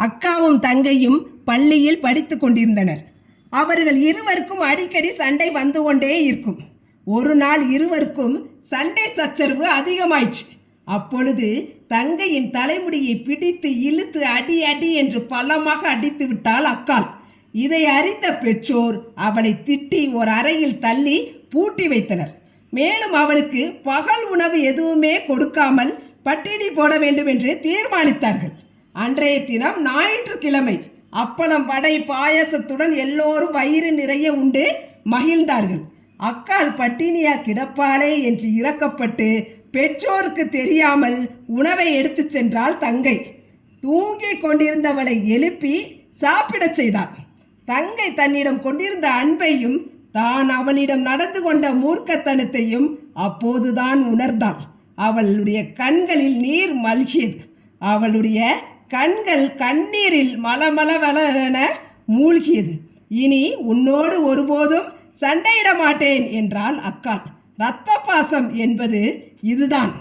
அக்காவும் தங்கையும் பள்ளியில் படித்து கொண்டிருந்தனர். அவர்கள் இருவருக்கும் அடிக்கடி சண்டை வந்து கொண்டே இருக்கும். ஒரு நாள் இருவருக்கும் சண்டை சச்சரவு அதிகமாயிற்று. அப்பொழுது தங்கையின் தலைமுடியை பிடித்து இழுத்து அடி அடி என்று பலமாக அடித்து விட்டாள் அக்காள். இதை அறிந்த பெற்றோர் அவளை திட்டி ஒரு அறையில் தள்ளி பூட்டி வைத்தனர். மேலும் அவளுக்கு பகல் உணவு எதுவுமே கொடுக்காமல் பட்டினி போட வேண்டும் என்று தீர்மானித்தார்கள். அன்றைய தினம் ஞாயிற்றுக்கிழமை. அப்பளம் வடை பாயசத்துடன் எல்லோரும் வயிறு நிறைய உண்டு மகிழ்ந்தார்கள். அக்காள் பட்டினியா கிடப்பாளே என்று இறக்கப்பட்டு பெற்றோருக்கு தெரியாமல் உணவை எடுத்து சென்றாள் தங்கை. தூங்கி கொண்டிருந்தவளை எழுப்பி சாப்பிடச் செய்தாள். தங்கை தன்னிடம் கொண்டிருந்த அன்பையும் தான் அவளிடம் நடந்து கொண்ட மூர்க்கத்தனத்தையும் அப்போதுதான் உணர்ந்தாள். அவளுடைய கண்களில் நீர் மல்கியது. அவளுடைய கண்கள் கண்ணீரில் மலமளவென மூழ்கியது. இனி உன்னோடு ஒருபோதும் சண்டையிட மாட்டேன் என்றாள் அக்காள். இரத்த பாசம் என்பது இதுதான்.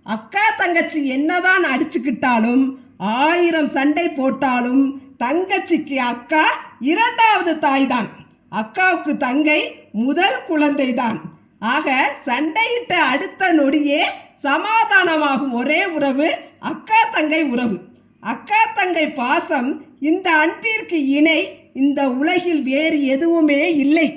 அக்கா தங்கச்சி என்னதான் அடிச்சுக்கிட்டாலும் 1000 சண்டை போட்டாலும் தங்கச்சிக்கு அக்கா இரண்டாவது தாய்தான். அக்காவுக்கு தங்கை முதல் குழந்தைதான். ஆக சண்டையிட்ட அடுத்த நொடியே சமாதானமாகும் ஒரே உறவு அக்கா தங்கை உறவு. அக்கா தங்கை பாசம், இந்த அன்பிற்கு இணை இந்த உலகில் வேறு எதுவுமே இல்லை.